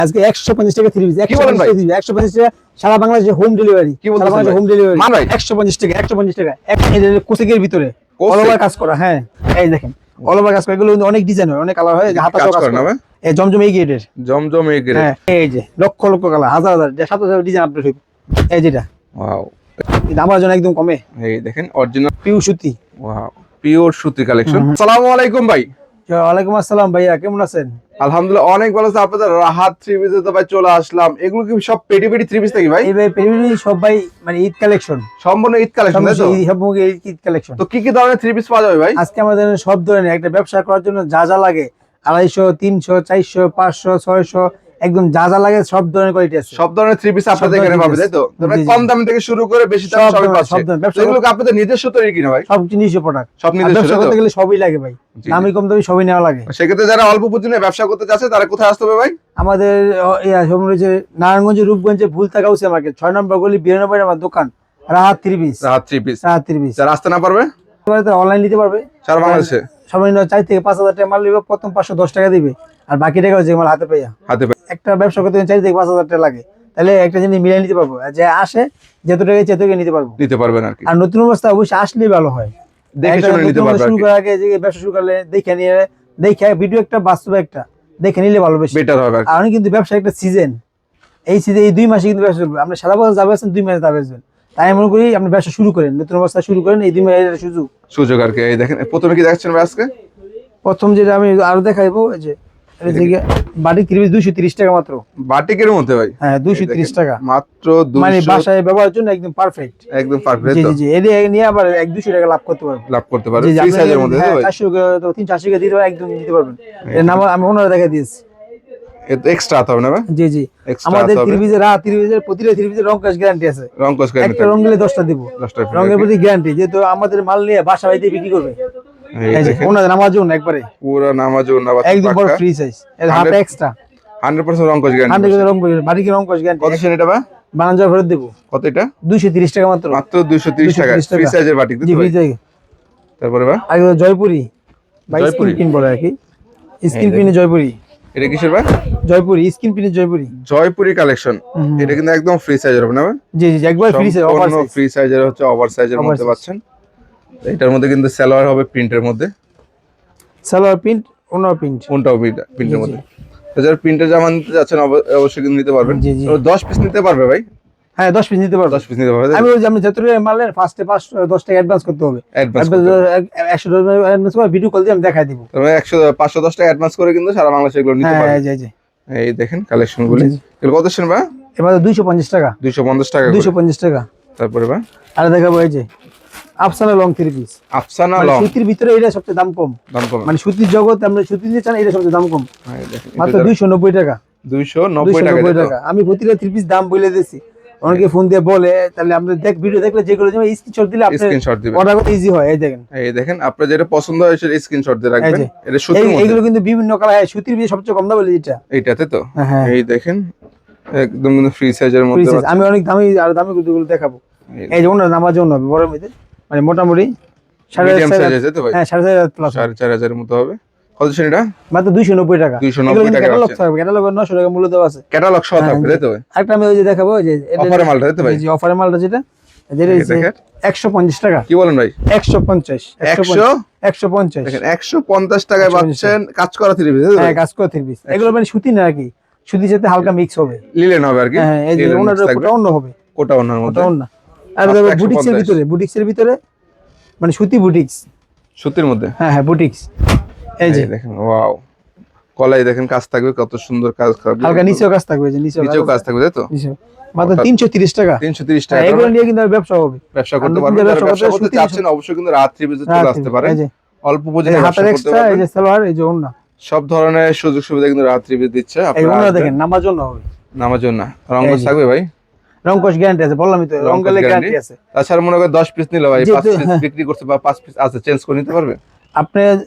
আজকে 150 টাকা 3 পিস। কি বলেন ভাই? 150 টাকা সারা বাংলাদেশে হোম ডেলিভারি। কি বলতেছেন সারা বাংলাদেশে ভাই? Home delivery. মান ভাই? 150 টাকা 150 টাকা। কোসেকের ভিতরে কোসেক? অল ওভার কাজ করা। হ্যাঁ, এই দেখেন অল ওভার কাজ করা। এগুলো কিন্তু অনেক ডিজাইন হয়, অনেক কালার হয়। হাতা কাজ সহ কাজ করেন না করা। ভাই? এই জমজম এই গেটের। জমজম এই গ্রেড। হ্যাঁ, এই যে লক্ষ লক্ষ কালার, হাজার হাজার 7,000 ডিজাইন আপডেট হবে। এই যেটা ওয়াও, এটা আমার জন্য একদম কমে। এই দেখেন অরিজিনাল পিউ সুতি। ওয়াও, পিওর সুতি কালেকশন। আসসালামু আলাইকুম ভাই। ওয়ালাইকুম আসসালাম ভাইয়া, কেমন আছেন? আলহামদুলিল্লাহ অনেক ভালো আছে। আপনাদের রাহাত থ্রি পিসে তো ভাই চলে আসলাম। এগুলো কি সব পেটি পেটি থ্রি পিস নাকি ভাই? এই ভাই পেরিনি সবাই মানে ঈদ কালেকশন, সম্পূর্ণ ঈদ কালেকশন তাই তো? ঈদ কালেকশন। তো কি কি ধরনের থ্রি পিস পাওয়া যাবে ভাই? আজকে আমাদের সব ধরনের, একটা ব্যবসা করার জন্য যা যা লাগে 250, 300, 400, 500, 600 একদম যা যা লাগে সব ধরনের কোয়ালিটি আছে। সব ধরনের থ্রি পিস আপনাদের এখানে পাবে তাই তো? তোমরা জি, জি। কম দাম থেকে শুরু করে বেশি দাম সব সবই ধরনের, পাচ্ছে। সব ধরনের ব্যবসা এগুলো কি আপনাদের নিজস্ব তৈরি কিনা ভাই? সব জিনিসই প্রোডাক্ট, সব নিজস্ব ব্যবসা তাই তো? করতে গেলে সবই লাগে ভাই। জি, দামি কম দামি সবই নেওয়া লাগে। সেক্ষেত্রে যারা অল্প পুঁজি নিয়ে ব্যবসা করতে চাচ্ছে তারা কোথায় আসতে হবে ভাই? আমাদের রয়েছে নারায়ণগঞ্জে, রূপগঞ্জে ভুলতা গাউসিয়া মার্কেট 6 নম্বর গলি 92 আমার দোকান Rahat three piece. Rahat three piece. Rahat three piece যারা আসতে না পারবে অনলাইন নিতে পারবে সারা বাংলাদেশে সর্বনিম্ন 4 থেকে 5,000 টাকা মাল নিবে, প্রথম 510 টাকা দিবে, আর বাকি টাকা হচ্ছে মাল হাতে পাইয়া। হাতে পায়। একটা ব্যবসা করতে 4 থেকে 5,000 টাকা লাগে, তাহলে একটা জিনিস মিলাই নিতে পারবো। আর যে আসে যত টাকা ইচ্ছে তত টাকা নিতে পারবো। নিতে পারবেন আর কি। আর নতুন অবস্থা অবশ্যই আসলেই ভালো হয়। দেখে একটা শুনে নিতে নতুন পারবে আর শুরু কি। করার আগে যে ব্যবসা শুরু করলে দেখে নিয়ে, দেখে ভিডিও একটা বাস্তবে একটা দেখে নিলে ভালো, বেশি বেটার হবে আর কি। আর অনেক কিন্তু ব্যবসা একটা সিজন, এই সিজন এই 2 মাসে কিন্তু ব্যবসা করবে। আপনি সারা বছর যাবে আছেন, 2 মাসে যাবে আসবেন। তাই আমি মনে করি আপনি ব্যবসা শুরু করেন, নতুন অবস্থা শুরু করেন, এই 2 মাসের সুযোগ। সুযোগ আর কি। এই দেখেন প্রথমে কি দেখাচ্ছেন ভাই আজকে? প্রথম যেটা আমি আরো দেখাইবো, এই যে এটা থেকে বাটি 230 টাকা মাত্র। বাটিকের মধ্যে ভাই? হ্যাঁ, 230 টাকা মাত্র মানে 200, বাসায় ব্যবহারের জন্য একদম পারফেক্ট। একদম পারফেক্ট জি তো জি জি, এটা নিয়ে আবার 1-200 টাকা লাভ করতে পারবেন। লাভ করতে পারবে জি জি, ফ্রি আপনি সাইজের মধ্যে হ্যাঁ, তো ভাই? 400 তো 300-400 টাকা দিতে পারবেন, একদম দিতে পারবেন। এর নাম আমি ওনারা দেখা দিয়েছি। এটা এক্সট্রা আতে হবে না ভাই? জি জি, Extra আমাদের আতে হবে। ত্রিভিজের প্রতিটা ত্রিভিজের রং কাজ গ্যারান্টি আছে। রং কস করে একটা রং দিলে 10টা দিব, 10টা free রঙের আর কি। প্রতি গ্যারান্টি। যেহেতু আমাদের মাল নিয়ে বাসা বাড়িতে বিক্রি করবে, এই এই যে দেখেন ওনাদের আমার জন্য একবারে পুরো নামাজও না একদম বড় ফ্রি সাইজ, এর হাতে এক্সট্রা 100% রং কস গ্যারান্টি। 100 রং করে বাড়ি কি রং কাজ গ্যারান্টি। কত সেন এটা ভাই? বানান যাওয়ার ফেরত দেব। কত এটা? 230 টাকা মাত্র। মাত্র 230 টাকা 230 ফ্রি সাইজের বাটিক জি, তো ফ্রি ভাই? সাইজ। তারপরে ভাই আর এগুলো জয়পুরি বা স্ক্রিন জয়পুরি? প্রিন্ট বলে আর কি, স্ক্রিন এই প্রিন্টে জয়পুরি। এটা কিসের ভাই? জয়পুরি স্ক্রিন প্রিন্টে জয়পুরি। জয়পুরি কালেকশন। এটা কিন্তু একদম ফ্রি সাইজের হবে না ভাই? জি জি, একবার free size, offer size. Free সাইজের হচ্ছে ওভার সাইজের মধ্যে Oversize। পাচ্ছেন। এটার মধ্যে কিন্তু সালোয়ার হবে প্রিন্টের মধ্যে, সালোয়ার প্রিন্ট, ওনার প্রিন্ট। কোনটাও প্রিন্টের মধ্যে। তো যারা প্রিন্টের জামা নিতে যাচ্ছেন অবশ্যই কিন্তু নিতে পারবেন। জি, জি। তো 10 পিস নিতে পারবে ভাই? হ্যাঁ, 10 পিস নিতে পারবো। 10 পিস নিতে পারবে আমি ওই যে আপনি যত টাকা মারলেন ফার্স্টে 510 টাকা অ্যাডভান্স করতে হবে। অ্যাডভান্স। 110 অ্যাডভান্স করে ভিডিও কল দিয়ে আমি দেখাই দিব। তবে 510 টাকা অ্যাডভান্স করে কিন্তু সারা বাংলাদেশে এগুলো নিতে হ্যাঁ, পারবে। জি জি। এই দেখেন কালেকশন গুলি। জি, জি। এগুলো কত সেন ভাই? এবার 250 টাকা। 250 টাকা করে। 250 টাকা। তারপরে ভাই আর দেখাবো এই যে Afsana long three piece. Afsana মানে লং। সুতির ভিতরে এটা সবচেয়ে দাম কম। দাম কম। মানে সুতির জগৎ আমরা সুতি নিতে চান, এটা সবচেয়ে দাম কম, হ্যাঁ, এই দেখেন মাত্র এটা 290 টাকা। 290 টাকা 290 তাই তো? টাকা। আমি প্রতিটা থ্রি পিস দাম বলে দিয়েছি। অনেকে ফোন দিয়ে বলে, তাহলে আপনি ভিডিও দেখলে যেগুলো যেমন স্ক্রিনশট দিলে আপনি স্ক্রিনশট দিবেন। অর্ডার করতে ইজি হয়। এই দেখেন, এই দেখেন আপনার যেটা পছন্দ হয় সেটা স্ক্রিনশট দিয়ে এই রাখবেন। যে এটা সুতির মধ্যে। এইগুলো কিন্তু বিভিন্ন কালার। হ্যাঁ, সুতির ভিতরে সবচেয়ে কম দাম বলে এটা। এইটাতে তো? হ্যাঁ। এই দেখেন একদম কিন্তু ফ্রি সাইজের Free মধ্যে size। আমি অনেক দামি আর দামি গুলো দেখাবো। এই যে ওনার নামার জন্য হবে বড় মেয়েদের, মানে মোটামুটি মিডিয়াম সাইজ আছে তো ভাই? হ্যাঁ, 4,500 প্লাস। 4,500 এর মতো হবে। কত সেন এটা? মাত্র 290 টাকা। 290 টাকা ক্যাটালগ আছে। থাকবে, ক্যাটালগ 900 টাকা মূল্য দেওয়া আছে। ক্যাটালগ সহ হ্যাঁ, থাকবে তাই তো ভাই? আরেকটা আমি ওই যে দেখাবো, যে অফারের মালটা তাই তো ভাই? জি, অফারের মালটা যেটা যেটা এই দেখেন 150 টাকা। কি বলেন ভাই? 150 150 দেখেন 150 টাকায় 150 পাচ্ছেন কাজ করা থ্রি পিস। হ্যাঁ, কাজ করে থ্রি পিস। এগুলো মানে সুতি না আর কি, সুতির সাথে হালকা মিক্স হবে। লিলেন হবে আর কি। হ্যাঁ, এই যে লিলেন ওনার mix থাকবে। কোটা অন্য হবে, কোটা ওনার মধ্যে। ওটা অন্য। আর মাত্র দেখো 150 বুটিক্সের ভিতরে মানে সুতি বুটিক্স। সুতির মধ্যে। হ্যাঁ হ্যাঁ, বুটিক্স। এই যে এই দেখেন ওয়াও, কলাই দেখেন কাজ থাকবে, কত সুন্দর কাজ থাকবে। হালকা নিচেও কাজ থাকবে, এই যে নিচেও কাজ থাকবে তাই তো? নিচেও। মাত্র 330 টাকা। 330 হ্যাঁ, টাকা। এগুলো নিয়ে কিন্তু আর ব্যবসা হবে। ব্যবসা আর করতে নতুন পারবেন। যারা যারা ব্যবসা করতে সুতির চাচ্ছেন অবশ্যই কিন্তু রাত থ্রি পিসে চলে রাত আসতে থ্রি, পারেন। এই যে অল্প পুঁজি এই নিয়ে হাতের ব্যবসা করতে এক্সট্রা, এই পারবেন। যে সালোয়ার, এই যে ওন্না। সব ধরনের সুযোগ সুবিধা কিন্তু রাত থ্রি পিস দিচ্ছে। এই আপনারা ওন্না আসবেন। দেখেন, নামার জন্য হবে। নামার জন্য রং এই যে। থাকবে ভাই? রংকশ গ্যারান্টি আছে, বললামই তো, রং রংগলে গ্যারান্টি আছে। তাছাড়া মনে করেন 10 পিস নিলে ভাই 5 যেহেতু, পিস হ্যাঁ। বিক্রি করতে বা 5 পিস আছে চেঞ্জ করে নিতে পারবে? আপনি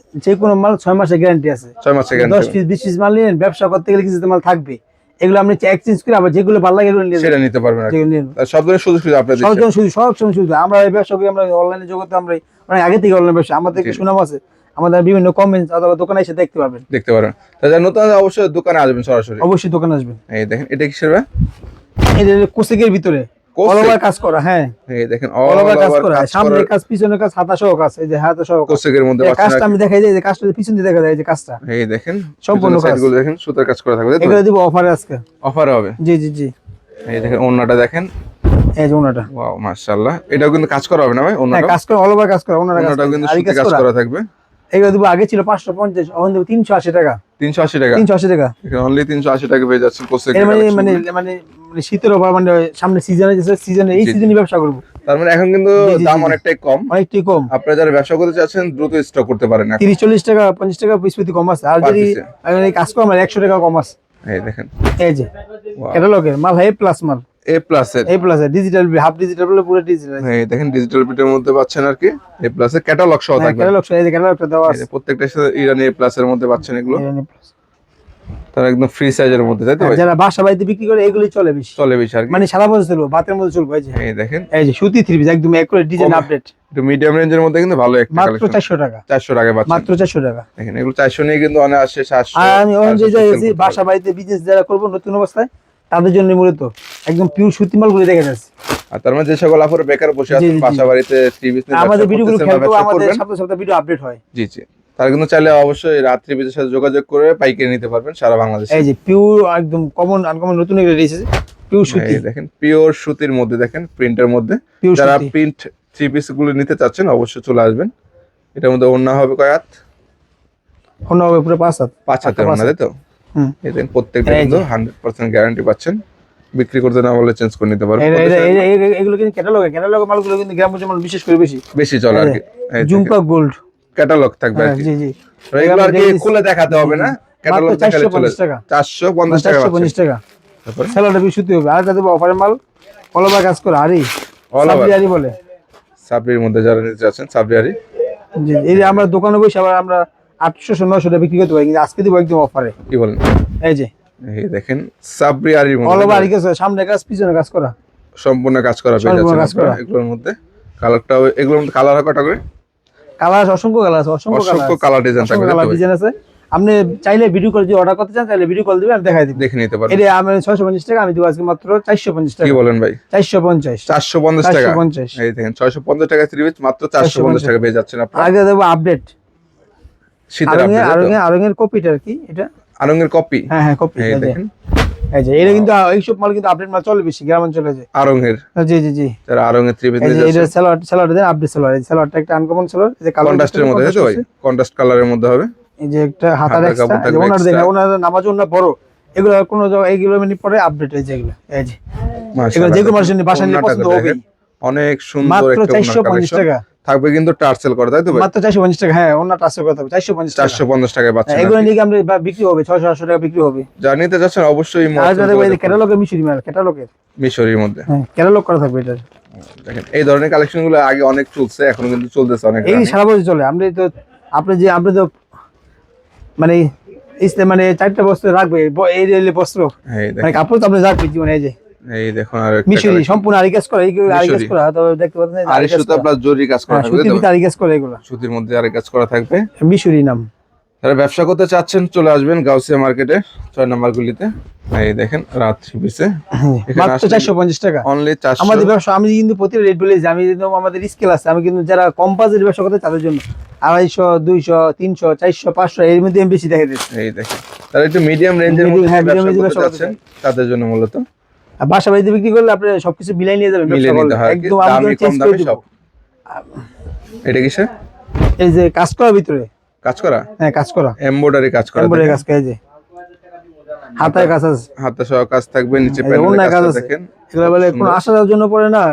যে কোনো মাল 6 মাসের গ্যারান্টি আছে। 6 মাসের 10 গ্যারান্টি পিস 20 পিস মাল নিলেন, ব্যবসা করতে গেলে কিছু মাল থাকবে, এগুলো আপনি এক্সচেঞ্জ করে আবার যেগুলো ভালো লাগে এগুলো নিয়ে সেটা নিতে পারবেন আর কি। যেগুলো নিয়ে আর সব ধরনের সুযোগ সুবিধা আপনাদের দিচ্ছে। সব সময় শুধু আমরা এই ব্যবসা করি, আমরা অনলাইনে জগতে আমরা অনেক আগে থেকে অনলাইন ব্যবসা, আমাদের জি। সুনাম আছে। আমাদের বিভিন্ন কমেন্টস অথবা দোকানে এসে দেখতে পাবেন। দেখতে পারেন। তাহলে নতুন হলে অবশ্যই দোকানে আসবেন সরাসরি। অবশ্যই দোকানে আসবেন। এই দেখেন এটা কিসের ভাই? এটা কোসেকের ভিতরে কোসেক? অল ওভার কাজ করা, হ্যাঁ এই দেখেন অল ওভার কাজ করা, কাজ সামনে করা কাজ পিছনে কাজ, হাতা সহ কাজ, এই যে হাতা সহ কাজ। কোসেকের মধ্যে এই পাচ্ছেন কাজটা আর আমি কি। দেখাই যে কাজটা পিছন দিয়ে দেখা যায়, এই যে কাজটা এই দেখেন সম্পূর্ণ কাজ। সাইডগুলো দেখেন সুতার কাজ করা থাকবে, তাই তো? এগুলো দিব অফারে আজকে। অফার হবে। জি জি জি। এই দেখেন ওন্নাটা দেখেন, এই যে ওনাটা, ওয়াও মাশাআল্লাহ। এটাও কিন্তু কাজ করা হবে না ভাই? হ্যাঁ ওন্নাটা কাজ করা, অল ওভার কাজ করা, ওনারা কাজ ওন্নাটাও কিন্তু আরি সুতি কাজ করা থাকবে। এগুলো দিব আগে ছিল 550, এখন দেব 380 টাকা। 380 টাকা? 380 টাকা। এখানে অনলি 380 টাকা পেয়ে যাচ্ছেন কোসেকের এর মানে কালেকশন। মানে মানে মানে শীতের অফার, মানে সামনে সিজনে যে সিজনে এই জি, জি। সিজনে ব্যবসা করব, তার মানে এখন কিন্তু জি, জি, দাম জি। অনেকটাই কম। অনেকটাই কম। আপনারা যারা ব্যবসা করতে চাচ্ছেন দ্রুত স্টক করতে পারেন এখন। 30-40 টাকা 50 টাকা পিস প্রতি কম আছে। আর Per যদি piece এ। এই কাজ কম, 100 টাকা কম আছে। এই দেখেন এই যে Wow. ক্যাটালগের মাল, হাই প্লাস মাল, এ প্লাস এর। এই প্লাস ডিজিটাল, হাফ ডিজিটাল বলে পুরো ডিজিটাল। এই দেখেন ডিজিটাল প্রিন্টের মধ্যে পাচ্ছেন আর কি। এ প্লাস এর ক্যাটালগ সহ থাকবে। ক্যাটালগ, এই যে ক্যাটালগটা দেওয়া এই আছে। যে প্রত্যেকটার সাথে ইরানি এ প্লাস এর মধ্যে পাচ্ছেন এগুলো। এই plus। তার একদম ফ্রি সাইজের মধ্যে, তাই তো ভাই? যারা বাসা বাড়িতে বিক্রি করে এগুলি চলে বেশি, চলে বেশি আর কি। মানে সারা বছর চলবে, বাতের মধ্যে চলবে। এই যে এই দেখেন এই যে সুতি থ্রি পিস একদম একুরেট ডিজাইন কম- আপডেট, একটু মিডিয়াম রেঞ্জের মধ্যে কিন্তু ভালো একটা মাত্র কালেকশন। 400 টাকা। 400 টাকায় পাচ্ছেন। মাত্র 400 টাকা। দেখেন এগুলো 400 নিয়ে কিন্তু অনেক আসে 700। আর আমি ওখানে যে 800 sell যাইছি করতে বাসা পারবেন। বাড়িতে বিজনেস যারা করবো নতুন অবস্থায়, তাদের জন্য মূলত একদম পিওর সুতি মাল গুলো দেখে যাচ্ছে। আর তার মানে যে সকল আপুরা বেকার বসে জি, আছেন জি, বাসা বাড়িতে টিভি বিজনেস আমাদের ভিডিওগুলো খেয়াল করবো, আমাদের করবেন। সপ্তাহে সপ্তাহে ভিডিও আপডেট হয়। জি জি। তারা কিন্তু চাইলে অবশ্যই রাত্রি বিজের সাথে যোগাযোগ করে পাইকারি নিতে পারবেন সারা বাংলাদেশে। এই যে পিওর একদম কমন আনকমন নতুন এগুলো এসেছে, পিওর সুতি, এই দেখেন পিওর সুতির মধ্যে, দেখেন প্রিন্টের মধ্যে। পিওর যারা সুতি। প্রিন্ট থ্রি পিস গুলো নিতে চাচ্ছেন অবশ্যই চলে আসবেন। এটার মধ্যে ওড়না হবে কয়াত? অন্য হবে পুরো 5 হাত। 5 হাতের ওড়না, তাই তো? হুম। এই দেখেন প্রত্যেকটা এই যে। কিন্তু 100% গ্যারান্টি পাচ্ছেন। বিক্রি করতে না বলে চেঞ্জ করে নিতে পারবেন। এগুলো কিন্তু ক্যাটালগ মালগুলো কিন্তু গ্রামগঞ্জের মাল বিশেষ করে বেশি। বেশি চলে আর কি। ঝুমকা গোল্ড, ক্যাটালগ থাকবে আর কি। জি জি। এগুলো আর কি খুলে দেখাতে হবে না, ক্যাটালগ মাত্র দেখালে চলে 450 টাকা। 450 টাকা 450 পাচ্ছেন। টাকা। তারপরে স্যালাডে বেশি সুতি হবে। আর যাতে অফারের মাল অল ওভার কাজ করে, আরি All over। সাবরি আরি বলে। সাবরির মধ্যে যারা নিতে চাচ্ছেন সাবরিয়ারি। জি, এই যে আমরা দোকানে বসে আবার আমরা 800-900 টাকা বিক্রি করতে পারি, কিন্তু আজকে দিব একদম অফারে। কি বলেন? এই যে এই দেখেন সাবরিয়ারির অল মধ্যে ওভার কাজ, সামনে কাজ পিছনে কাজ করা, সম্পূর্ণ কাজ করা পেয়ে সম্পূর্ণ যাচ্ছেন কাজ করা। আপনারা এগুলোর মধ্যে। কালারটা এগুলোর মধ্যে কালার হয় কটা করে? কালার অসংখ্য কালার আছে, অসংখ্য অসংখ্য কালার ডিজাইন থাকবে, তাই তো কালার ভাই? ডিজাইন আছে। আপনি চাইলে ভিডিও কল যদি অর্ডার করতে চান, তাহলে ভিডিও কল দিবেন, আমি দেখাই দিব। দেখে নিতে পারবেন। এটা আমি 650 টাকা, আমি দিব আজকে মাত্র 450 কি টাকা। বলেন ভাই? 450 450 টাকা? 450। এই দেখেন 650 টাকা থ্রি পিস মাত্র 450 টাকা পেয়ে যাচ্ছেন আপনারা। আগে দেবো আপডেট, শীতের আপডেট, আরঙের কপিটা আর কি, এটা আরঙের কপি। হ্যাঁ হ্যাঁ কপি। এই দেখেন এই যে এটা কিন্তু এইসব মাল কিন্তু আপডেট মাল চলে বেশি গ্রামাঞ্চলে। যে আরঙের, জি জি জি। যারা আরঙের থ্রি পিস এই নিতে যে এটা যাচ্ছেন সালোয়ার দেন, আপডেট সালোয়ার। এই সালোয়ারটা একটা আনকমন সালোয়ার, এই যে কালার কন্ট্রাস্টের মধ্যে, তাই তো ভাই? কন্ট্রাস্ট কালারের মধ্যে হবে। এই যে একটা হাতার হাতার এক্সট্রা, কাপড় থাকবে ওনার দেন, extra। ওনার নামাজ ওনার বড়, এগুলো কোনো এইগুলো মানে পরে আপডেট হয়েছে এগুলো। এই যে মাশাআল্লাহ, যে কোনো দেখেন, মানুষের বাসা নিয়ে ওড়নাটা পছন্দ দেখেন, হবেই। অনেক সুন্দর মাত্র একটা ওড়নার 450 কালেকশন টাকা। থাকবে কিন্তু টার্সেল করা, তাই তো ভাই? মাত্র 450 টাকা। হ্যাঁ ওনার টাচের কথা 450 টাকা। 450 টাকায় পাচ্ছেন। এগুলো নিয়ে আমরা বিক্রি হবে 600-800 টাকা বিক্রি হবে। যারা নিতে যাচ্ছেন অবশ্যই আর যাদের ক্যাটালগের মিশরি মাল, ক্যাটালগের, মিশরের মধ্যে। হ্যাঁ ক্যাটালগ করা থাকবে এটা। দেখেন এই ধরনের কালেকশন গুলো আগে অনেক চলছে, এখন কিন্তু চলতেছে অনেক। এই সারা বছর চলে। আপনি তো মানে মানে 4টা বস্ত্র রাখবে, এই রেলে বস্ত্র এই মানে দেখেন, কাপড় তো আপনি রাখবে জীবনে। এই যে এই দেখুন আর একটা মিশরি collection। সম্পূর্ণ আরি কাজ করা, এইগুলো আরি কাজ মিশরি। করা, তবে দেখতে পাচ্ছেন এই যে আরি আরি কাজ সুতা করা। প্লাস জরি কাজ করা হ্যাঁ, থাকবে, সুতির তাই তো ভিতরে ভাই? আরি কাজ করে এগুলো, সুতির মধ্যে আরি কাজ করা থাকবে। মিশরি নাম। যারা ব্যবসা করতে চাচ্ছেন চলে আসবেন গাউসিয়া মার্কেটে 6 নম্বর গুলিতে। এই দেখেন রাত্রি পিসে মাত্র 450 টাকা। অনলি 400। আমাদের ব্যবসা, আমি কিন্তু প্রতি রেট বলে যে আমি কিন্তু আমাদের স্কেল আছে। আমি কিন্তু যারা কম বাজেট ব্যবসা করতে তাদের জন্য 250, 200, 300, 400, 500 এর মধ্যে আমি বেশি দেখে দিচ্ছি। এই দেখেন তারা একটু মিডিয়াম রেঞ্জের Medium, মধ্যে হ্যাঁ, ব্যবসা medium range করতে ব্যবসা চাচ্ছেন তাদের জন্য মূলত আর বাসা বাড়িতে বিক্রি করলে আপনি সবকিছু মিলাই নিয়ে যাবেন, মিলে ব্যবসা নিতে করলে হয় আর কি, একদম আমি দামি কম চেঞ্জ করে দামি দিব। সব। এটা কিসে এই যে কাজ করার ভিতরে, কাজ করা? হ্যাঁ কাজ করা, এমব্রয়ডারি কাজ করা, এমব্রয়ডারি কাজ করে। এই যে হাতায় কাজ আছে, হাতে সহ কাজ থাকবে, নিচে এই যে প্যানেলের অন্যায় কাজ কাজটা আছে। দেখেন। এগুলো বলে কোনো আসার জন্য পড়ে না,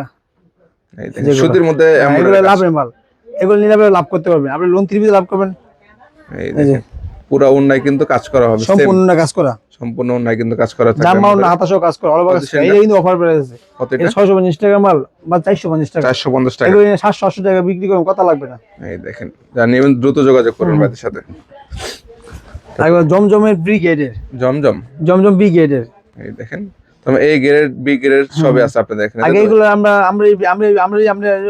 এই দেখেন যেগুলো। সুতির মধ্যে হ্যাঁ, এগুলো এমব্রয়ডারি কাজ। লাভের মাল। এগুলো নিলে আপনি লাভ করতে পারবেন, আপনি লোন 3 লাভ করবেন। এই দেখেন পুরো ওন্নায় কিন্তু কাজ করা হবে, সম্পূর্ণ কাজ করা, সম্পূর্ণ ওন্নায় কিন্তু কাজ করা থাকবে। জামা না হাতা সহ কাজ করা, অল ওভার কাজ করা। Position এটা কিন্তু অফার প্রাইসে। কত এটা এটা? 650 টাকা মাল বা 450 টাকা। 450 টাকা। এগুলো 700-800 টাকা বিক্রি করুন, কথা লাগবে না। এই দেখেন যারা নেবেন দ্রুত যোগাযোগ করুন ভাইদের সাথে। একবার জমজমের ব্রিগেডের, জমজম, জমজম ব্রিগেডের, এই দেখেন তবে A গ্রেড বি গ্রেড সবই আছে আপনাদের এখানে, আগে তাই তো? এগুলো আমরা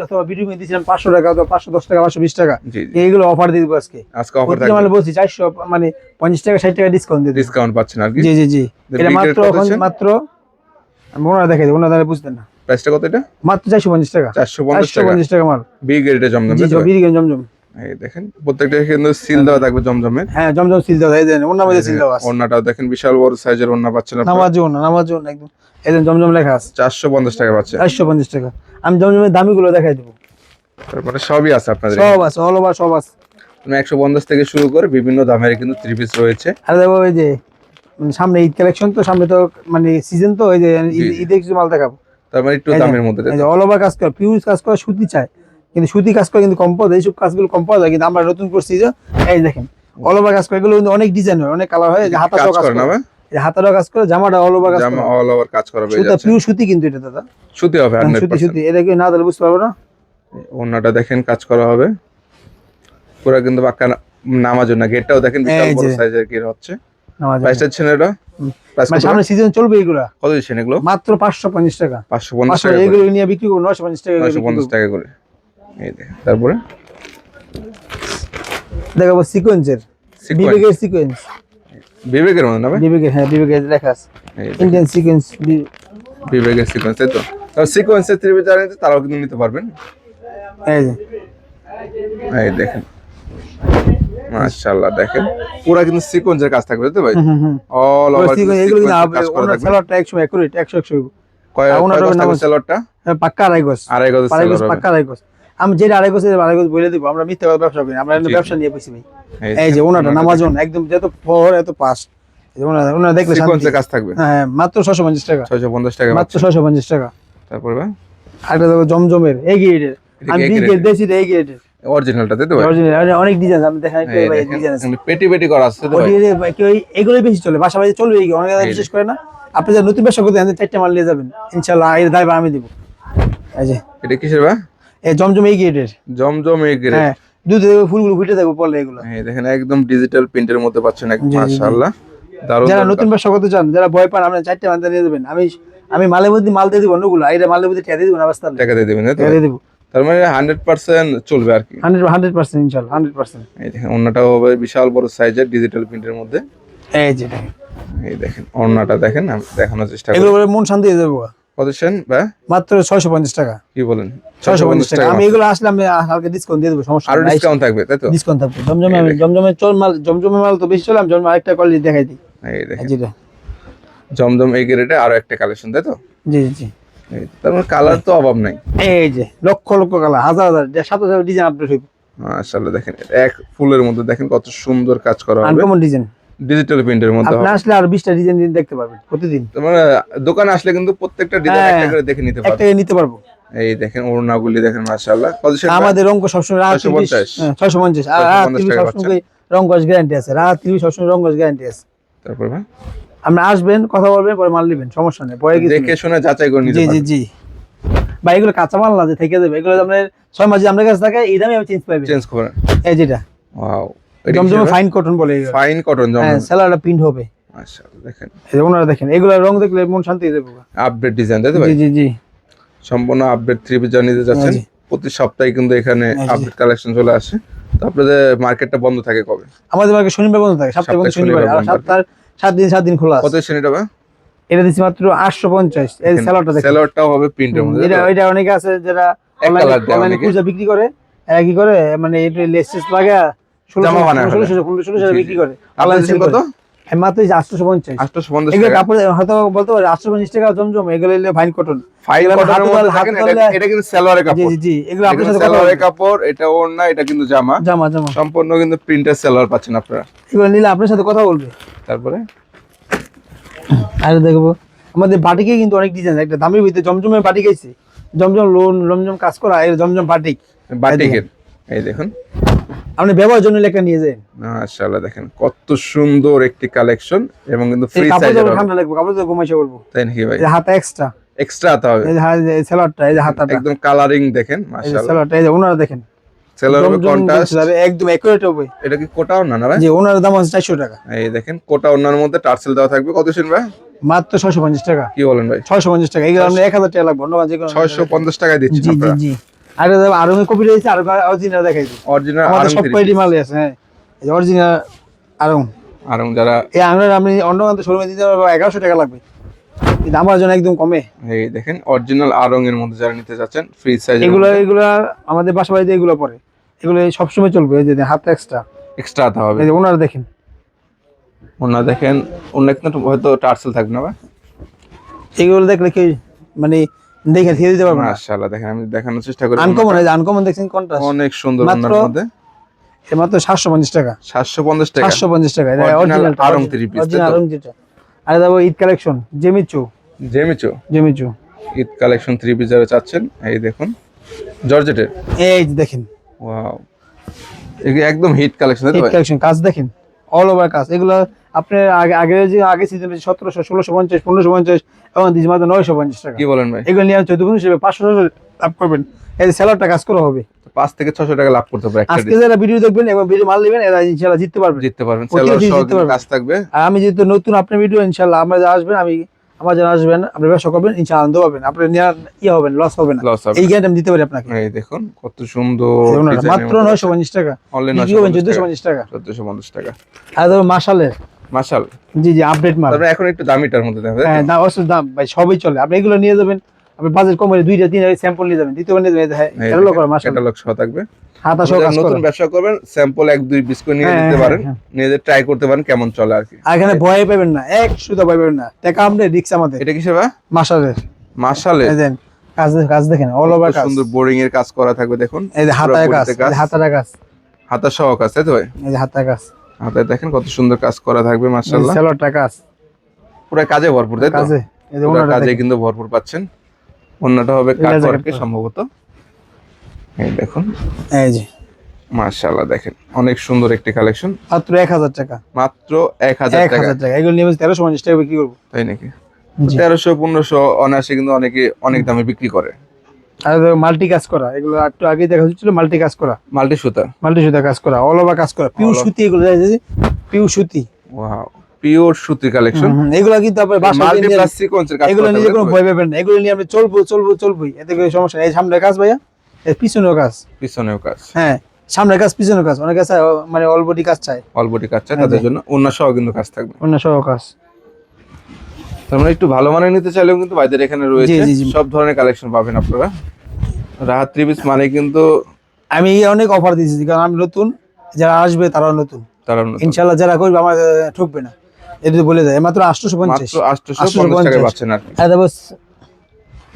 অথবা ভিডিও কিনে দিয়েছিলাম 500 টাকা অথবা 510 টাকা 520 টাকা, জি জি, এইগুলো অফার দিয়ে দেবো আজকে। আজকে অফার প্রতিটা থাকবে, মালে বলছি 400 মানে 50 টাকা 60 টাকা ডিসকাউন্ট দিয়ে দেবো। ডিসকাউন্ট পাচ্ছেন আর কি। জি জি জি, The এটা big মাত্র rate কত এখন আছে? মাত্র আমি ওনারা দেখাই দেবো, ওনারা বুঝতেন না, প্রাইসটা কত এটা? মাত্র 450 টাকা, 450 টাকা 450 টাকা মাল। বি গ্রেডে জমজম, জি তাই তো? জি, বিরিগঞ্জ জমজম। এই দেখেন প্রত্যেকটা কিন্তু সিল দেওয়া থাকবে জমজমের। হ্যাঁ জমজম সিল দেওয়া, এই দেন ওনার মধ্যে সিল দেওয়া আছে। ওড়নাটাও দেখেন বিশাল বড় সাইজের ওড়না পাচ্ছেন আপনারা, নামাজ জন্য নামাজ জন্য একদম, এই দেন জমজম লেখা আছে 450 টাকা পাচ্ছেন। 450 টাকা। আমি জমজমের দামিগুলো দেখাই দেবো, তারপরে সবই আছে আপনাদের সব আছে, অল ওভার সব আছে। এখানে। 150 থেকে শুরু করে বিভিন্ন দামের কিন্তু থ্রি পিস রয়েছে। আর দেখো ওই যে সামনে ঈদ কালেকশন, তো সামনে তো মানে সিজন, তো ওই যে জি, জি। ঈদের কিছু মাল দেখাবো। তার মানে একটু এই যে, দামের মধ্যে, তাই এই তো? যে অল ওভার কাজ করে, পিউর কাজ করে, সুতি চায় কিন্তু সুতি কাজ করে কিন্তু কম পাওয়া যায়, এইসব কাজগুলো কম পাওয়া যায়, কিন্তু আমরা নতুন করছি যে এই দেখেন অল ওভার কাজ করে, এগুলো কিন্তু অনেক ডিজাইন হয়, অনেক কালার হয়, এই যে হাতাটাও কাজ করে না করে, ভাই? এই যে হাতাটাও কাজ করে, জামাটা অল ওভার কাজ করে, জামা অল ওভার কাজ করা হয়ে সুতা যাচ্ছে, পিউর সুতি কিন্তু এটা দাদা, সুতি হবে সুতি 100%। সুতি, এটা কি না তাহলে বুঝতে পারবো না। ওড়নাটা দেখেন কাজ করা হবে পুরো কিন্তু পাক্কা নামার জন্য। গেটটাও দেখেন বিশাল এই বড় যে সাইজের গেট হচ্ছে। নামাজ প্রাইসটা ছিল এটা, প্রাইস মানে কত? সামনে সিজন চলবে এগুলা, কত দিচ্ছেন এগুলো? মাত্র 550 টাকা। 550 500 টাকা করে, এগুলো নিয়ে বিক্রি করবো 950 টাকা করে বিক্রি 950 করবো। টাকা করে। এই দেখেন তারপরে দেখাবো সিকোয়েন্সের, বিবেকের সিকোয়েন্স, বিবেকের মধ্যে না ভাই? বিবেকের, হ্যাঁ বিবেকের লেখা আছে, এই দেখেন, ইন্ডিয়ান সিকোয়েন্স। বিবেকের সিকোয়েন্স, তাই তো? সিকোয়েন্সের থ্রি পিস জানেন তারাও কিন্তু নিতে পারবেন। এই যে এই দেখেন মাশাআল্লাহ, দেখেন পুরো কিন্তু সিকোয়েন্সের কাজ থাকবে, তাই তো ভাই? অল ওভার সিকোয়েন্স এগুলো কিন্তু কাজ করা ওনার থাকবে। সেলরটা 100 একুরেট, 100 100 কয় ওনার কয় গজ থাকবে নামাজ সেলরটা? পাক্কা আড়াই গজ, আড়াই গজ আড়াই গজ সেলর হবে। পাক্কা আড়াই গজ। আমি যেটা আড়াই গজ বলে দিব, আমরা মিথ্যা কথা ব্যবসা করি না, আমরা জি, ব্যবসা নিয়ে বসি ভাই। এই এই যে দেখেন, ওনাটা নামাজ দেখেন। একদম যত ফর এত পাস, ওনারা দেখলে শান্তি। সিকোয়েন্সের কাজ থাকবে, হ্যাঁ মাত্র 650 টাকা, 650 টাকা মাত্র পাচ্ছেন। 650 টাকা। তারপরে ভাই আরেকটা দেখো জমজমের এই গ্রেডের, এটা আমি কি বি grade গ্রেড এর? দিয়েছি এই গ্রেডের অরিজিনালটা, তাই তো ভাই? অরিজিনাল, অনেক ডিজাইন আমি দেখাই এই ভাই, দেখেন, ডিজাইন আছে। এখানে পেটি পেটি করা আছে, তাই তো ভাই? এগুলোই বেশি চলে, বাসা বাড়ি চলবে, অনেকে এই বিশেষ করে না। আপনি যারা নতুন ব্যবসা করতে 4টা মাল নিয়ে যাবেন ইনশাল্লাহ, এর দায়ভার আমি দিব। এই যে এটা কিসের ভাই? এই জমজম এই গ্রেডের, জমজম এই গ্রেড। হ্যাঁ দুধে ফুলগুলো ফুটে থাকবে পড়লে এগুলো। এই দেখেন একদম ডিজিটাল প্রিন্টের মধ্যে পাচ্ছেন, জি, জি। মাশাআল্লাহ দারুণ। যারা দারুণ নতুন ব্যবসা করতে চান, যারা ভয় পান, আপনার 4টা মাল নিয়ে যাবেন, আমি মালের মধ্যে মাল দিয়ে দিব অন্যগুলো, এটা মালের মধ্যে টিয়া দিয়ে দিব না, বাস্তা টাকা দিয়ে দেবেন, তাই তো টিয়া ভাই? দিয়ে দিব তার মানে 100% চলবে আর কি। 100% ইনশাল্লাহ 100%। এই দেখেন ওড়নাটাও হবে বিশাল বড় সাইজের ডিজিটাল প্রিন্টের মধ্যে। এই যে দেখেন, এই দেখেন ওড়নাটা দেখেন, আমি দেখানোর চেষ্টা করি। এগুলো বলে মন শান্তি হয়ে যাবো। কত সেন ভাই? মাত্র 650 টাকা, কি বলেন? 650 টাকা। আমি মাত্র। এগুলো আসলে আমি হালকা ডিসকাউন্ট দিয়ে দেবো, সমস্যা আরো নাই, ডিসকাউন্ট থাকবে, তাই তো? ডিসকাউন্ট থাকবে। জমজমে আমি জমজমের চল মাল, জমজমের মাল তো বেশি চলে, আমি জমজম আরেকটা কোয়ালিটি দেখাই দিই। এই দেখেন যেটা জমজম এই গ্রেডে আরো একটা কালেকশন, তাই তো? জি জি, এই তার মানে কালার তো অভাব নাই। এই যে লক্ষ লক্ষ কালার, হাজার হাজার 7,000 ডিজাইন আপডেট হইব, মাশাআল্লাহ দেখেন এক ফুলের মধ্যে দেখেন কত সুন্দর কাজ করা হবে, আনকমন ডিজাইন। ডিজিটাল প্রিন্টের মধ্যে আপনি হবে। আসলে আর 20টা ডিজাইন দেখতে পারবেন প্রতিদিন, তার মানে দোকানে আসলে কিন্তু প্রত্যেকটা ডিজাইন হ্যাঁ, একটা করে দেখে নিতে পারবে। একটাই নিতে পারবো। এই দেখেন ওড়নাগুলি দেখেন মাশাআল্লাহ কত সেন ভাই? আমাদের রঙ সবসময় রাত 650 650, আর 650 টাকা সবসময় রঙ গজ গ্যারান্টি আছে, রাত 30 সবসময় রঙ গজ গ্যারান্টি আছে। তারপর ভাই আপনি আসবেন, কথা বলবেন, পরে মাল নেবেন, সমস্যা নেই, পরে কিছু দেখে নেই। শুনে যাচাই করে নিতে জি জি পারবেন। জি ভাই, এগুলো কাঁচা মাল না যে থেকে যাবে, এগুলো আপনার 6 মাস আপনার কাছে থাকে, এই দামে আমি চেঞ্জ পাইবেন। চেঞ্জ করেন। এই যেটা ওয়াও, জমজমে ফাইন কটন বলে, ফাইন কটন হ্যাঁ জমজম। সেলারটা প্রিন্ট হবে। মাশাআল্লাহ দেখেন এই যে ওনারা দেখেন, এগুলো রং দেখলে মন শান্তি হয়ে যাবে। আপডেট ডিজাইন, তাই তো ভাই? জি জি জি, সম্পূর্ণ আপডেট থ্রি পিস যা নিতে যাচ্ছেন, জি। প্রতি সপ্তাহে কিন্তু এখানে জি। আপডেট কালেকশন চলে আসে। তো আপনাদের মার্কেটটা বন্ধ থাকে কবে? আমাদের মার্কেট শনিবার বন্ধ থাকে, সপ্তাহে বন্ধ সপ্তাহে শনিবার, আর শনিবার বন্ধ সপ্তাহে 7 দিন খোলা কত আছে। সেন এটা ভাই? এটা দিচ্ছি মাত্র 850। এই সেলারটা দেখেন, সেলরটাও হবে প্রিন্টের মধ্যে, এটা তাই তো? এটা অনেকে আছে যারা এক কালার দেয় অনলাইনে অনেকে। খুচরা বিক্রি করে, এরা কি করে মানে এটা লেসেস লাগা জামা বানায় ফেলে। 1600 বিক্রি করে। আপনাদের অনলাইনে কত? আমি মাত্র 850। 850 এগুলো টাকা। কাপড় হয়তো বলতে পারে 850 টাকা জমজম, এগুলো হলো ফাইন কটন। ফাইন এগুলো কটনের হাতে মধ্যে ধরলে- দেখেন, হাতে ধরলে- এটা কিন্তু সেলরের জি কাপড়। জি জি, এগুলো এটা আপনার কিন্তু সাথে কথা সেলরের বলবো। কাপড়, এটা ওড়না, এটা কিন্তু জামা। জামা জামা, সম্পূর্ণ কিন্তু প্রিন্টের সেলর পাচ্ছেন আপনারা। এগুলো নিলে আপনার সাথে কথা বলবে। তারপরে আর দেখবো আমাদের বাটিকে কিন্তু অনেক ডিজাইন, একটা দামের ভিতরে জমজমের বাটিক আছে, জমজম লোন, জমজম কাজ করা, এর জমজম বাটিক। বাটিকের এই দেখুন, আপনি ব্যবহারের জন্য লেখা নিয়ে যান, মাশাআল্লাহ দেখেন কত সুন্দর একটি কালেকশন, এবং কিন্তু এই ফ্রি কাপড় সাইজের যখন ঠান্ডা লাগবে, কাপড় তো ঘুমাইছে করবো। তাই নাকি ভাই? এই যে হাতা এক্সট্রা, এক্সট্রা আতা হবে, এই যে এই সেলারটা, এই যে হাতাটা, একদম কালারিং দেখেন এই যে মাশাআল্লাহ। সেলারটা, এই যে ওনারা দেখেন সেলর হবে জমজম কন্ট্রাস্ট। যাবে, একদম একুরেট হবে। এটা কি কোটা ওড়না না ভাই? যে ওনার দাম আছে 400 টাকা। এই দেখেন কোটা ওড়নার মধ্যে টার্সেল দেওয়া থাকবে, কত শুন ভাই? মাত্র 650 টাকা। কি বলেন ভাই? 650 টাকা, এগুলো আমরা 1000 টাকা লাগবে, অন্য যে কোনো 650 টাকায় দিচ্ছেন জি জি আপনারা। জি। আর আরো কপি রয়েছে, আর অরিজিনাল দেখাই দিই। অরিজিনাল আমাদের আরং সব 3 কোয়ালিটি পিস। মালই আছে, হ্যাঁ এই যে অরিজিনাল আরং। আরং যারা এই আমরা আপনি অন্য শোরুমে দিতে পারবো 1100 টাকা লাগবে, কিন্তু আমার জন্য একদম কমে। এই দেখেন অরিজিনাল আরং এর মধ্যে যারা নিতে যাচ্ছেন ফ্রি সাইজের এগুলো মধ্যে, এগুলো আমাদের বাসা বাড়িতে এগুলো পরে, এগুলো সবসময় চলবে। এই যে হাত এক্সট্রা, এক্সট্রা আতা হবে। এই যে ওনারা দেখেন, ওনারা দেখেন, ওনার কিন্তু হয়তো টার্সেল থাকবে না ভাই? এগুলো দেখলে কি মানে দেখে দিয়ে দিতে পারবো না। মাশাআল্লাহ, দেখেন আমি দেখানোর চেষ্টা করি। আনকমন, এই যে আনকমন দেখছেন কন্ট্রাস্ট, অনেক সুন্দর মাত্র ওনার মধ্যে। মাত্র 750 টাকা। 750 টাকা 750 টাকা, এটা original original Aarong 3 piece, original Aarong যেটা। আর দেখো ঈদ কালেকশন জেমিচু, জেমিচো জেমিচু ঈদ কালেকশন 3 পিস যারা চাচ্ছেন, এই দেখুন জর্জেটের। এই যে দেখেন ওয়াও, এগুলো একদম হিট কালেকশন, তাই তো ঈদ ভাই? কালেকশন, কাজ দেখেন অল ওভার কাজ। এগুলো আপনি আগে সিজনে 1700, 1650, 1550 এবং দিস মাত্র 950 টাকা। কি বলেন ভাই? এগুলো নিয়ে 14 হিসেবে 500 লাভ করবেন। এই যে সেলারটা কাজ করা হবে। 5 থেকে 600 টাকা লাভ করতে পারে একটা আজকে যারা ভিডিও দেখবেন এবং ভিডিও মাল নেবেন, এরা ইনশাআল্লাহ জিততে পারবে, জিততে পারবেন। প্রত্যেক সেলার দিন সহ জিততে পারবেন। কাজ থাকবে। আর আমি যেহেতু নতুন, আপনার ভিডিও ইনশাআল্লাহ আমরা যারা আসবেন, আমার যারা আসবেন, আপনি ব্যবসা করবেন ইনশাআল্লাহ আনন্দ পাবেন, আপনি হবেন, লস হবে না। লস হবে এই না। গ্যারান্টি আমি দিতে পারি আপনাকে। এই দেখুন কত সুন্দর ওনারা ডিজাইনের মাত্র মধ্যে। 950 টাকা, অনলি বিক্রি করবেন 950 টাকা, 1450 টাকা। 1450 টাকা। আর ধরো মাশালের, মাশাল। জি জি আপডেট মাল। তারপরে এখন একটু দামিটার মধ্যে দেখো, তাই তো? হ্যাঁ দাম অবশ্যই, দাম ভাই সবই চলে, আপনি এগুলো নিয়ে যাবেন, আপনি বাজেট কম হলে 2টা 3টা স্যাম্পল নিয়ে যাবেন, দ্বিতীয়বার নিয়ে যাবেন। হ্যাঁ এই ক্যাটালগ করা মাশাআল্লাহ, ক্যাটালগ সহ থাকবে। হাতা সহ যারা কাজ নতুন করা। ব্যবসা করবেন স্যাম্পল 1-2 পিস করে নিয়ে হ্যাঁ, নিতে হ্যাঁ, পারেন, হ্যাঁ। নিয়ে ট্রাই করতে পারেন কেমন চলে আর কি। আর এখানে ভয় পাবেন না, এক সুতা ভয় পাবেন না, টাকা আমাদের রিস্ক আমাদের। এটা কিসের ভাই? মাশালের, মাশালে। এই দেন কাজ দেখেন অল ওভার কাজ। সুন্দর বোরিং এর কাজ করা থাকবে দেখুন। এই যে পুরো হাতায় কাজ, বডিতে এই যে হাতার কাজ, হাতা সহ কাজ, তাই তো ভাই? এই যে হাতায় কাজ, হাতায় দেখেন কত সুন্দর কাজ করা থাকবে এই যে মাশাআল্লাহ। সেলরটা কাজ, পুরো কাজে ভরপুর, তাই তো? কাজে এই যে পুরো ওনারা কাজে দেখেন। কিন্তু ভরপুর পাচ্ছেন। অন্যটা হবে কাট লেজার ওয়ার্কে কাট করা। সম্ভবত। এই দেখুন এই যে মাশাআল্লাহ, দেখেন অনেক সুন্দর একটি কালেকশন। মাত্র 1000 টাকা, মাত্র 1000 টাকা, 1000 টাকা। এগুলো নিয়ে 1350 টাকা বিক্রি করবো। তাই নাকি? জি। 1300-1500 অনায়াসে কিন্তু অনেকে অনেক দামে বিক্রি করে। আর মাল্টি কাজ করা, এগুলো একটু আগে দেখা যাচ্ছিল, মাল্টি কাজ করা, মাল্টি সুতা। মাল্টি সুতা কাজ করা, অল ওভার কাজ করা, পিওর All over। সুতি, এগুলো পিওর সুতি। ওয়াও, পিওর সুতির কালেকশন। এগুলো কিন্তু আপনার বাসায় মাল্টি নিয়ে- প্লাস সিকোয়েন্সের কাজ এগুলো করা নিজে থাকবে, কোনো তাই তো ভয় ভাই? পাবেন না, এগুলো নিয়ে আপনি চলবই, এতে কোনো সমস্যা নেই। এই সামনের কাজ ভাইয়া, এর পিছনেও কাজ। পিছনেও কাজ, হ্যাঁ সামনের কাজ পিছনের কাজ, অনেক কাছে মানে অল বডি কাজ চাই, অলবডি কাজ চাই তাদের জন্য অন্য সহ কিন্তু কাজ থাকবে। অন্য সহ কাজ। তার মানে একটু ভালো মানের নিতে চাইলেও কিন্তু ভাইদের এখানে রয়েছে জি, জি। সব ধরনের কালেকশন পাবেন আপনারা। রাহাত ত্রিপিস মানে কিন্তু আমি অনেক অফার দিয়েছি, কারণ আমি নতুন, যারা আসবে তারাও নতুন, তারা ইনশাল্লাহ যারা করবে আমার ঠকবে না, এটা বলে দেয়। মাত্র 850, মাত্র 850 টাকায় পাচ্ছেন আর কি। আর দেখো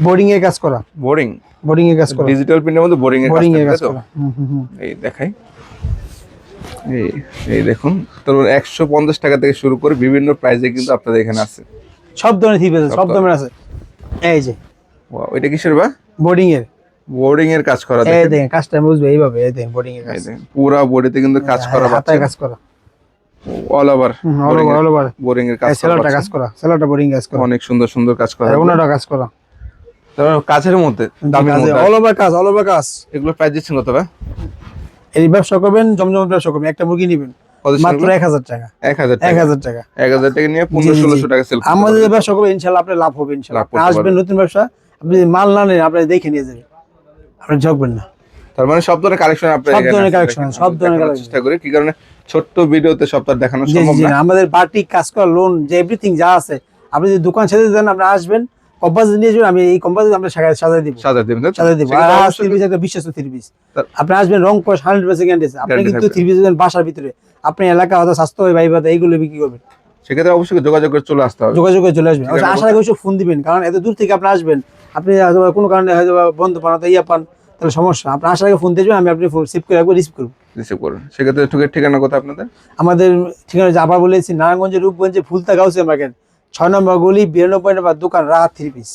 বোর্ডিং এর কাজ করা, বোরিং বোর্ডিং এর কাজ করা, ডিজিটাল প্রিন্টের মধ্যে বোরিং এর কাজ বোর্ডিং এর থাকবে, কাজ তাই তো? করা। হুম। এই দেখাই, এই এই দেখুন তো 150 টাকা থেকে শুরু করে বিভিন্ন প্রাইসে কিন্তু আপনাদের এখানে আছে। সব ধরনের থ্রি পিস আছে, সব ধরনের আছে। এই যে ওয়াও, এটা কিসের বা? বোর্ডিং এর, বোর্ডিং এর কাজ করা এই দেখেন। দেখেন কাজটা বুঝবে এইভাবে, এই দেখেন বোর্ডিং এর কাজ, এই দেখেন পুরো বডিতে কিন্তু কাজ করা হাতায় পাচ্ছেন, কাজ করা, all over all over. Boring এর কাজ করা সেলারটা কাজ পাচ্ছেন। করা, সেলারটা বোর্ডিং কাজ করা, অনেক সুন্দর সুন্দর কাজ করা থাকবে। ওনাটা কাজ করা, তারপর কাজের মধ্যে দামের মধ্যে অল ওভার কাজ, অল ওভার কাজ। এগুলো প্রাইস দিচ্ছেন কত ভাই? এই ব্যবসা করবেন, জমজম ব্যবসা করবেন, একটা মুরগি নেবেন কত মাত্র 1000 টাকা, 1000 টাকা। 1000 টাকা। 1000 টাকা নিয়ে জি, জি, 1500-1600 টাকা সেল আমাদের যে ব্যবসা করবেন ইনশাল্লাহ আপনার লাভ হবে, ইনশাল্লাহ লাভ করতে আপনি আসবেন পারবেন। নতুন ব্যবসা, আপনি যদি মাল না নেন আপনি দেখে নিয়ে যাবেন, আপনি ঠকবেন না। তার মানে সব ধরনের কালেকশন আপনারা সব এখানে ধরনের আসলে collection, দেখেন। সব ধরনের দেখানোর collection। চেষ্টা করি কি কারণে ছোট্ট ভিডিওতে সব তো আর দেখানো জি সম্ভব জি না। না, আমাদের বাটিক কাজ করা, লোন যে এভরিথিং যা আছে, আপনি যদি দোকান ছেড়ে দেন, আপনি আসবেন, কম্পাস নিয়ে যাবেন, আমি এই কম্পাস আমরা সাজাই দিব, সাজা দিবেন, তাই তো? সাজাই দিব। আর সেক্ষেত্রে অবশ্যই থ্রি পিস একটা বিশ্বস্ত থ্রি পিস, তার- আপনি আসবেন রং কস 100% গ্যারান্টি, আপনি Guarantee কিন্তু থাকবে। থ্রি পিস বাসার ভিতরে, আপনি এলাকা হয়তো স্বাস্থ্য হয় ভাই ভাই এইগুলো বিক্রি করবেন, সেক্ষেত্রে অবশ্যই যোগাযোগ করে চলে আসতে হবে। যোগাযোগ করে চলে আসবেন। ঠিক আছে, আসার আগে অবশ্যই ফোন দিবেন, কারণ এত দূর থেকে আপনি আসবেন, আপনি হয়তো বা কোনো কারণে হয়তো বা বন্ধ পান, হয়তো পান, তাহলে সমস্যা। আপনি আসার আগে ফোন দিবেন, আমি আপনি ফোন রিসিভ করে রাখবো, রিসিভ করবো। রিসিভ করুন। সেক্ষেত্রে ঠিকানা কথা আপনাদের? আমাদের ঠিকানা যে আবার বলেছি, নারায়ণগঞ্জের রূপগঞ্জে ফুলতা গাউসে মার্কেট, 6 নম্বর গলি, 92 নম্বর দোকান, রাহাত থ্রি পিস।